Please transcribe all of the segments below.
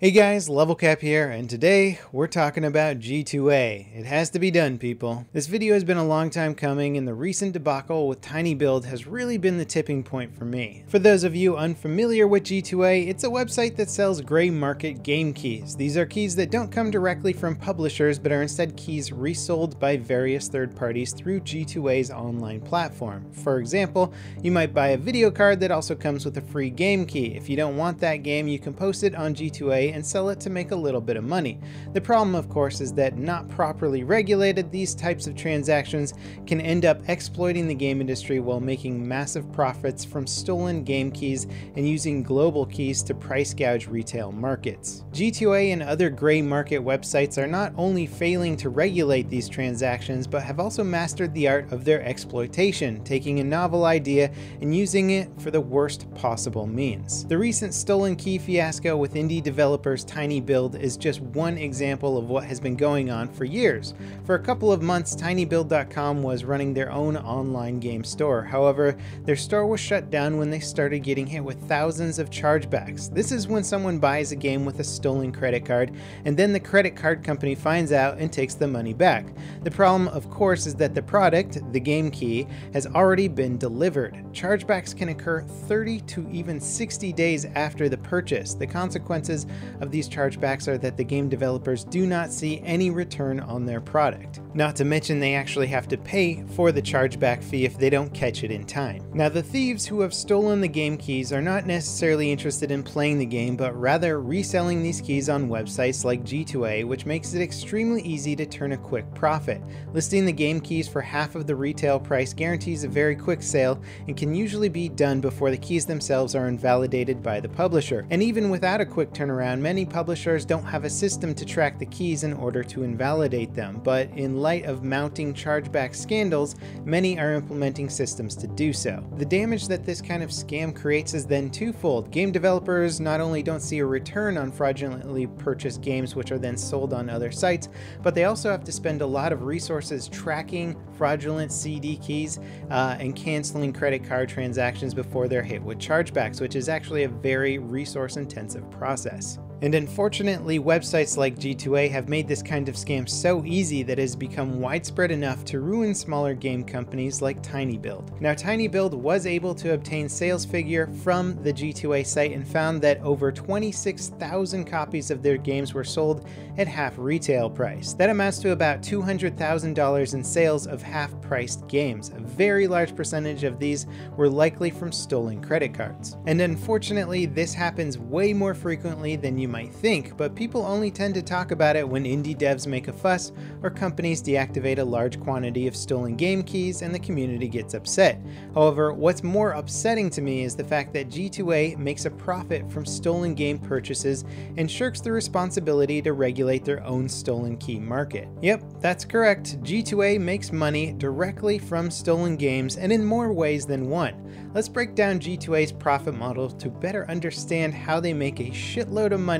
Hey guys, LevelCap here, and today we're talking about G2A. It has to be done, people. This video has been a long time coming, and the recent debacle with TinyBuild has really been the tipping point for me. For those of you unfamiliar with G2A, it's a website that sells gray market game keys. These are keys that don't come directly from publishers, but are instead keys resold by various third parties through G2A's online platform. For example, you might buy a video card that also comes with a free game key. If you don't want that game, you can post it on G2A and sell it to make a little bit of money. The problem, of course, is that not properly regulated, these types of transactions can end up exploiting the game industry while making massive profits from stolen game keys and using global keys to price gouge retail markets. G2A and other gray market websites are not only failing to regulate these transactions, but have also mastered the art of their exploitation, taking a novel idea and using it for the worst possible means. The recent stolen key fiasco with indie developer TinyBuild is just one example of what has been going on for years. For a couple of months, tinybuild.com was running their own online game store. However, their store was shut down when they started getting hit with thousands of chargebacks. This is when someone buys a game with a stolen credit card, and then the credit card company finds out and takes the money back. The problem, of course, is that the product, the game key, has already been delivered. Chargebacks can occur 30 to even 60 days after the purchase. The consequences of these chargebacks are that the game developers do not see any return on their product. Not to mention they actually have to pay for the chargeback fee if they don't catch it in time. Now, the thieves who have stolen the game keys are not necessarily interested in playing the game, but rather reselling these keys on websites like G2A, which makes it extremely easy to turn a quick profit. Listing the game keys for half of the retail price guarantees a very quick sale and can usually be done before the keys themselves are invalidated by the publisher. And even without a quick turnaround, many publishers don't have a system to track the keys in order to invalidate them, but in light of mounting chargeback scandals, many are implementing systems to do so. The damage that this kind of scam creates is then twofold. Game developers not only don't see a return on fraudulently purchased games which are then sold on other sites, but they also have to spend a lot of resources tracking fraudulent CD keys and canceling credit card transactions before they're hit with chargebacks, which is actually a very resource-intensive process. And unfortunately, websites like G2A have made this kind of scam so easy that it has become widespread enough to ruin smaller game companies like TinyBuild. Now, TinyBuild was able to obtain sales figure from the G2A site and found that over 26,000 copies of their games were sold at half retail price. That amounts to about $200,000 in sales of half-priced games. A very large percentage of these were likely from stolen credit cards. And unfortunately, this happens way more frequently than you might think, but people only tend to talk about it when indie devs make a fuss or companies deactivate a large quantity of stolen game keys and the community gets upset. However, what's more upsetting to me is the fact that G2A makes a profit from stolen game purchases and shirks the responsibility to regulate their own stolen key market. Yep, that's correct. G2A makes money directly from stolen games and in more ways than one. Let's break down G2A's profit model to better understand how they make a shitload of money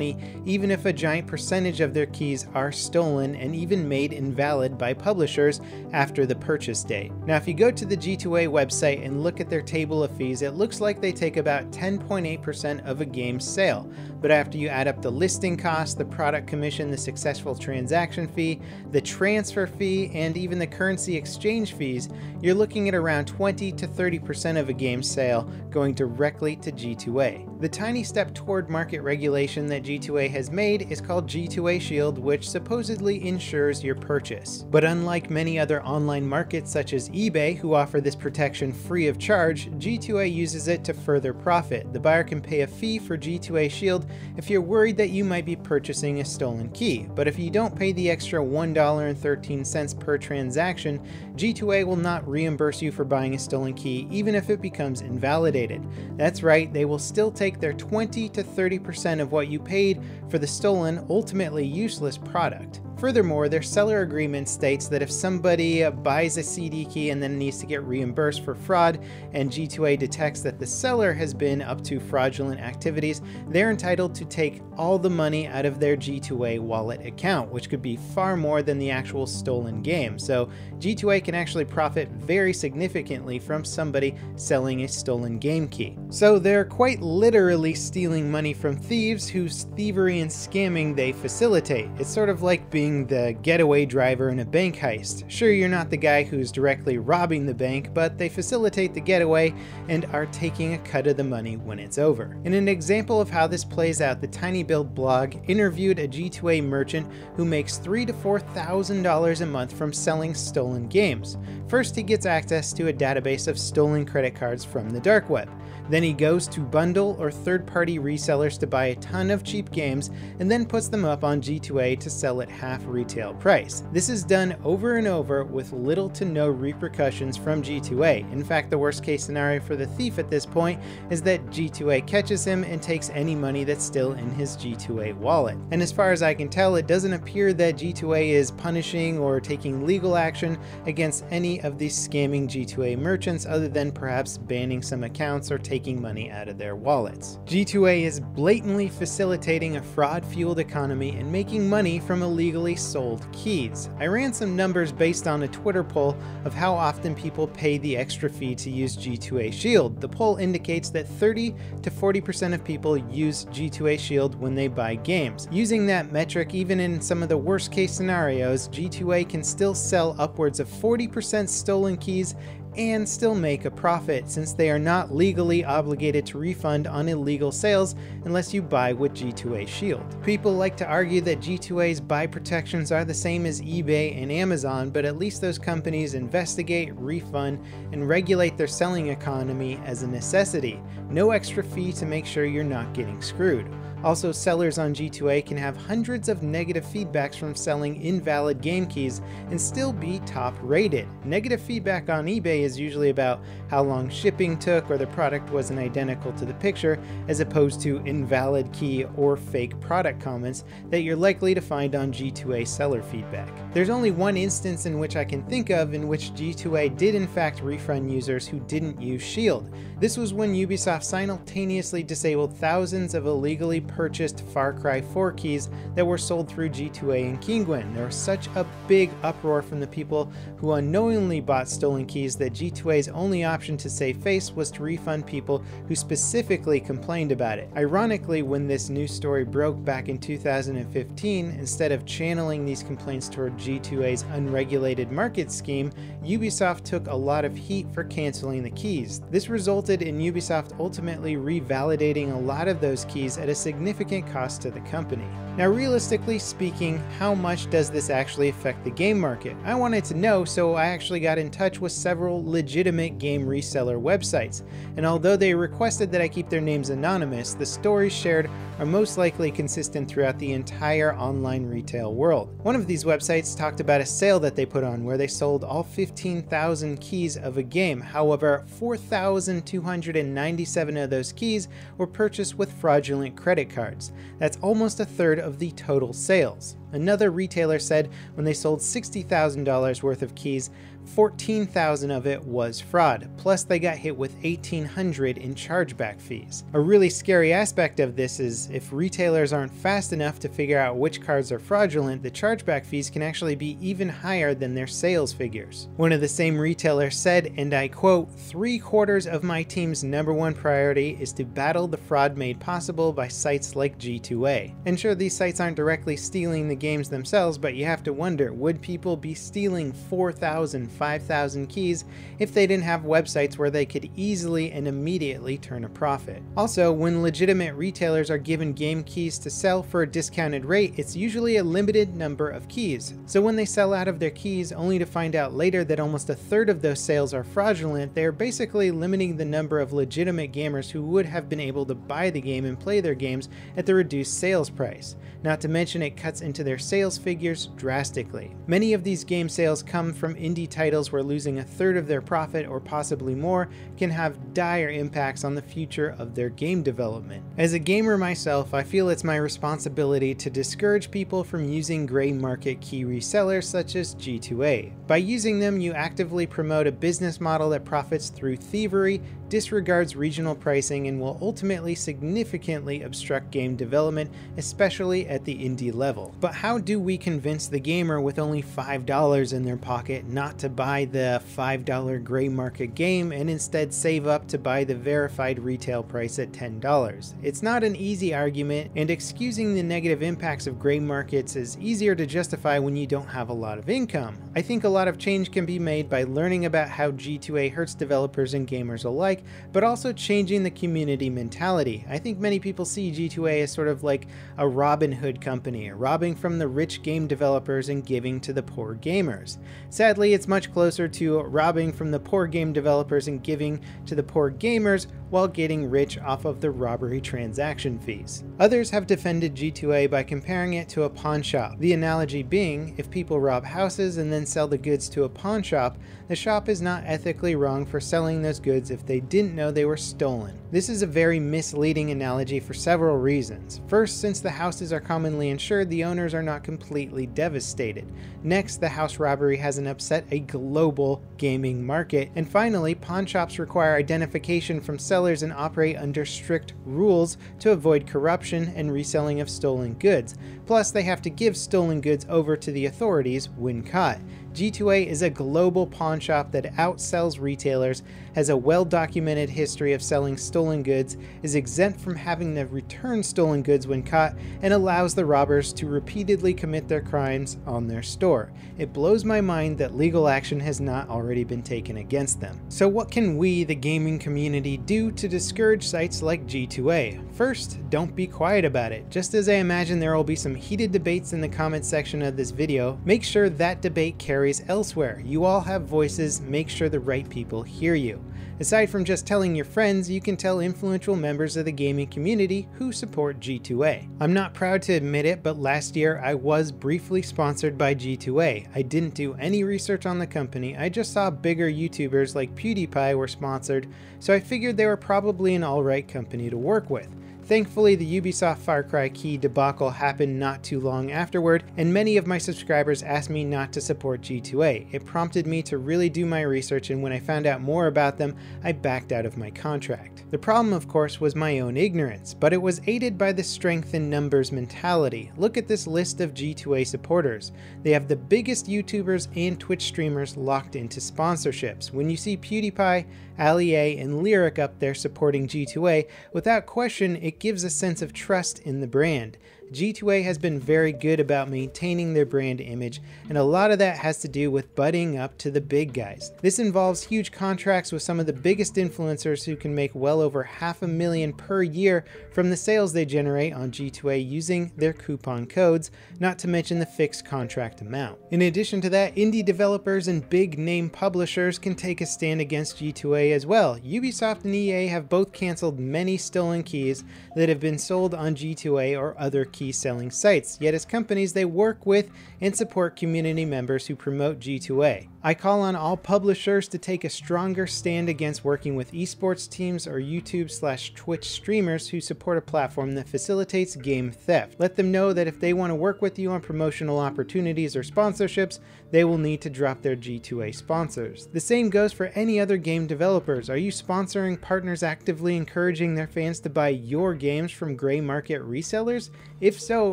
even if a giant percentage of their keys are stolen and even made invalid by publishers after the purchase date. Now, if you go to the G2A website and look at their table of fees, it looks like they take about 10.8% of a game's sale. But after you add up the listing cost, the product commission, the successful transaction fee, the transfer fee, and even the currency exchange fees, you're looking at around 20 to 30% of a game's sale going directly to G2A. The tiny step toward market regulation that G2A has made is called G2A Shield, which supposedly ensures your purchase. But unlike many other online markets such as eBay, who offer this protection free of charge, G2A uses it to further profit. The buyer can pay a fee for G2A Shield if you're worried that you might be purchasing a stolen key. But if you don't pay the extra $1.13 per transaction, G2A will not reimburse you for buying a stolen key even if it becomes invalidated. That's right, they will still take their 20 to 30% of what you paid for the stolen, ultimately useless product. Furthermore, their seller agreement states that if somebody buys a CD key and then needs to get reimbursed for fraud, and G2A detects that the seller has been up to fraudulent activities, they're entitled to take all the money out of their G2A wallet account, which could be far more than the actual stolen game. So G2A can actually profit very significantly from somebody selling a stolen game key. So they're quite literally stealing money from thieves whose thievery and scamming they facilitate. It's sort of like being the getaway driver in a bank heist. Sure, you're not the guy who's directly robbing the bank, but they facilitate the getaway and are taking a cut of the money when it's over. In an example of how this plays out, the TinyBuild blog interviewed a G2A merchant who makes $3,000 to $4,000 a month from selling stolen games. First, he gets access to a database of stolen credit cards from the dark web. Then he goes to bundle or third-party resellers to buy a ton of cheap games and then puts them up on G2A to sell at half retail price. This is done over and over with little to no repercussions from G2A. In fact, the worst case scenario for the thief at this point is that G2A catches him and takes any money that's still in his G2A wallet. And as far as I can tell, it doesn't appear that G2A is punishing or taking legal action against any of these scamming G2A merchants other than perhaps banning some accounts or taking money out of their wallets. G2A is blatantly facilitating a fraud-fueled economy and making money from illegally sold keys. I ran some numbers based on a Twitter poll of how often people pay the extra fee to use G2A Shield. The poll indicates that 30 to 40% of people use G2A Shield when they buy games. Using that metric, even in some of the worst case scenarios, G2A can still sell upwards of 40% stolen keys and still make a profit, since they are not legally obligated to refund on illegal sales unless you buy with G2A Shield. People like to argue that G2A's buy protections are the same as eBay and Amazon, but at least those companies investigate, refund, and regulate their selling economy as a necessity. No extra fee to make sure you're not getting screwed. Also, sellers on G2A can have hundreds of negative feedbacks from selling invalid game keys and still be top rated. Negative feedback on eBay is usually about how long shipping took or the product wasn't identical to the picture, as opposed to invalid key or fake product comments that you're likely to find on G2A seller feedback. There's only one instance in which I can think of in which G2A did in fact refund users who didn't use Shield. This was when Ubisoft simultaneously disabled thousands of illegally purchased Far Cry 4 keys that were sold through G2A and Kinguin. There was such a big uproar from the people who unknowingly bought stolen keys that G2A's only option to save face was to refund people who specifically complained about it. Ironically, when this news story broke back in 2015, instead of channeling these complaints toward G2A's unregulated market scheme, Ubisoft took a lot of heat for canceling the keys. This resulted in Ubisoft ultimately revalidating a lot of those keys at a significant cost to the company. Now, realistically speaking, how much does this actually affect the game market? I wanted to know, so I actually got in touch with several legitimate game reseller websites, and although they requested that I keep their names anonymous, the stories shared are most likely consistent throughout the entire online retail world. One of these websites talked about a sale that they put on where they sold all 15,000 keys of a game. However, 4,297 of those keys were purchased with fraudulent credit cards. That's almost a third of the total sales. Another retailer said when they sold $60,000 worth of keys, 14,000 of it was fraud, plus they got hit with $1,800 in chargeback fees. A really scary aspect of this is if retailers aren't fast enough to figure out which cards are fraudulent, the chargeback fees can actually be even higher than their sales figures. One of the same retailers said, and I quote, "3/4 of my team's #1 priority is to battle the fraud made possible by sites like G2A." And sure, these sites aren't directly stealing the games themselves, but you have to wonder, would people be stealing 4,000, 5,000 keys if they didn't have websites where they could easily and immediately turn a profit? Also, when legitimate retailers are given game keys to sell for a discounted rate, it's usually a limited number of keys. So when they sell out of their keys only to find out later that almost a third of those sales are fraudulent, they're basically limiting the number of legitimate gamers who would have been able to buy the game and play their games at the reduced sales price. Not to mention, it cuts into into their sales figures drastically. Many of these game sales come from indie titles where losing a third of their profit or possibly more can have dire impacts on the future of their game development. As a gamer myself, I feel it's my responsibility to discourage people from using gray market key resellers such as G2A. By using them, you actively promote a business model that profits through thievery, disregards regional pricing, and will ultimately significantly obstruct game development, especially at the indie level. But how do we convince the gamer with only $5 in their pocket not to buy the $5 gray market game and instead save up to buy the verified retail price at $10? It's not an easy argument, and excusing the negative impacts of gray markets is easier to justify when you don't have a lot of income. I think a lot of change can be made by learning about how G2A hurts developers and gamers alike, but also changing the community mentality. I think many people see G2A as sort of like a Robin Hood company, robbing from the rich game developers and giving to the poor gamers. Sadly, it's much closer to robbing from the poor game developers and giving to the poor gamers while getting rich off of the robbery transaction fees. Others have defended G2A by comparing it to a pawn shop. The analogy being, if people rob houses and then sell the goods to a pawn shop, the shop is not ethically wrong for selling those goods if they didn't know they were stolen. This is a very misleading analogy for several reasons. First, since the houses are commonly insured, the owners are not completely devastated. Next, the house robbery hasn't upset a global gaming market. And finally, pawn shops require identification from sellers and operate under strict rules to avoid corruption and reselling of stolen goods. Plus, they have to give stolen goods over to the authorities when caught. G2A is a global pawn shop that outsells retailers, has a well-documented history of selling stolen goods, is exempt from having to return stolen goods when caught, and allows the robbers to repeatedly commit their crimes on their store. It blows my mind that legal action has not already been taken against them. So what can we, the gaming community, do to discourage sites like G2A? First, don't be quiet about it. Just as I imagine there will be some heated debates in the comment section of this video, make sure that debate carries elsewhere. You all have voices, make sure the right people hear you. Aside from just telling your friends, you can tell influential members of the gaming community who support G2A. I'm not proud to admit it, but last year I was briefly sponsored by G2A. I didn't do any research on the company, I just saw bigger YouTubers like PewDiePie were sponsored, so I figured they were probably an alright company to work with. Thankfully, the Ubisoft Far Cry key debacle happened not too long afterward, and many of my subscribers asked me not to support G2A. It prompted me to really do my research, and when I found out more about them, I backed out of my contract. The problem, of course, was my own ignorance, but it was aided by the strength in numbers mentality. Look at this list of G2A supporters. They have the biggest YouTubers and Twitch streamers locked into sponsorships. When you see PewDiePie, Ali-A, and Lyric up there supporting G2A, without question, it gives a sense of trust in the brand. G2A has been very good about maintaining their brand image, and a lot of that has to do with butting up to the big guys. This involves huge contracts with some of the biggest influencers who can make well over $500,000 per year from the sales they generate on G2A using their coupon codes, not to mention the fixed contract amount. In addition to that, indie developers and big name publishers can take a stand against G2A as well. Ubisoft and EA have both canceled many stolen keys that have been sold on G2A or other key selling sites, yet as companies they work with and support community members who promote G2A. I call on all publishers to take a stronger stand against working with esports teams or YouTube/Twitch streamers who support a platform that facilitates game theft. Let them know that if they want to work with you on promotional opportunities or sponsorships, they will need to drop their G2A sponsors. The same goes for any other game developers. Are you sponsoring partners actively encouraging their fans to buy your games from gray market resellers? If so,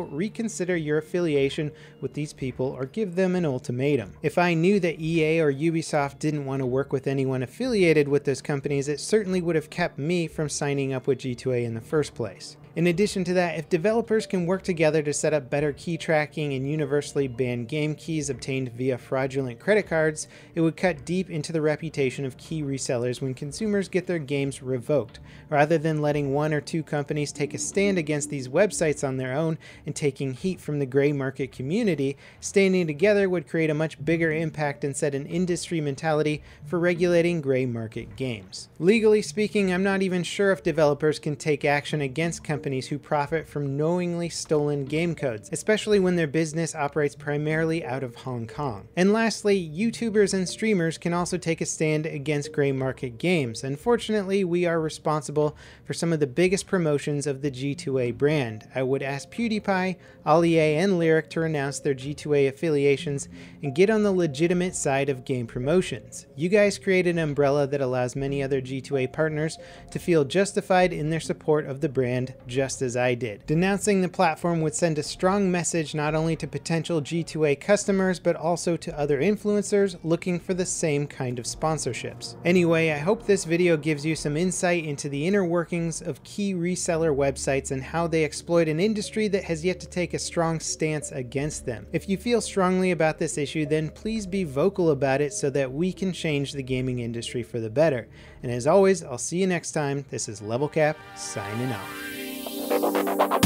reconsider your affiliation with these people or give them an ultimatum. If I knew that EA or Ubisoft didn't want to work with anyone affiliated with those companies, it certainly would have kept me from signing up with G2A in the first place. In addition to that, if developers can work together to set up better key tracking and universally ban game keys obtained via fraudulent credit cards, it would cut deep into the reputation of key resellers when consumers get their games revoked. Rather than letting one or two companies take a stand against these websites on their own and taking heat from the gray market community, standing together would create a much bigger impact and set an industry mentality for regulating gray market games. Legally speaking, I'm not even sure if developers can take action against companies who profit from knowingly stolen game codes, especially when their business operates primarily out of Hong Kong. And lastly, YouTubers and streamers can also take a stand against gray market games. Unfortunately, we are responsible for some of the biggest promotions of the G2A brand. I would ask PewDiePie, Ollie, and Lyric to renounce their G2A affiliations and get on the legitimate side of game promotions. You guys created an umbrella that allows many other G2A partners to feel justified in their support of the brand, just as I did. Denouncing the platform would send a strong message not only to potential G2A customers, but also to other influencers looking for the same kind of sponsorships. Anyway, I hope this video gives you some insight into the inner workings of key reseller websites and how they exploit an industry that has yet to take a strong stance against them. If you feel strongly about this issue, then please be vocal about it so that we can change the gaming industry for the better. And as always, I'll see you next time. This is LevelCap signing off.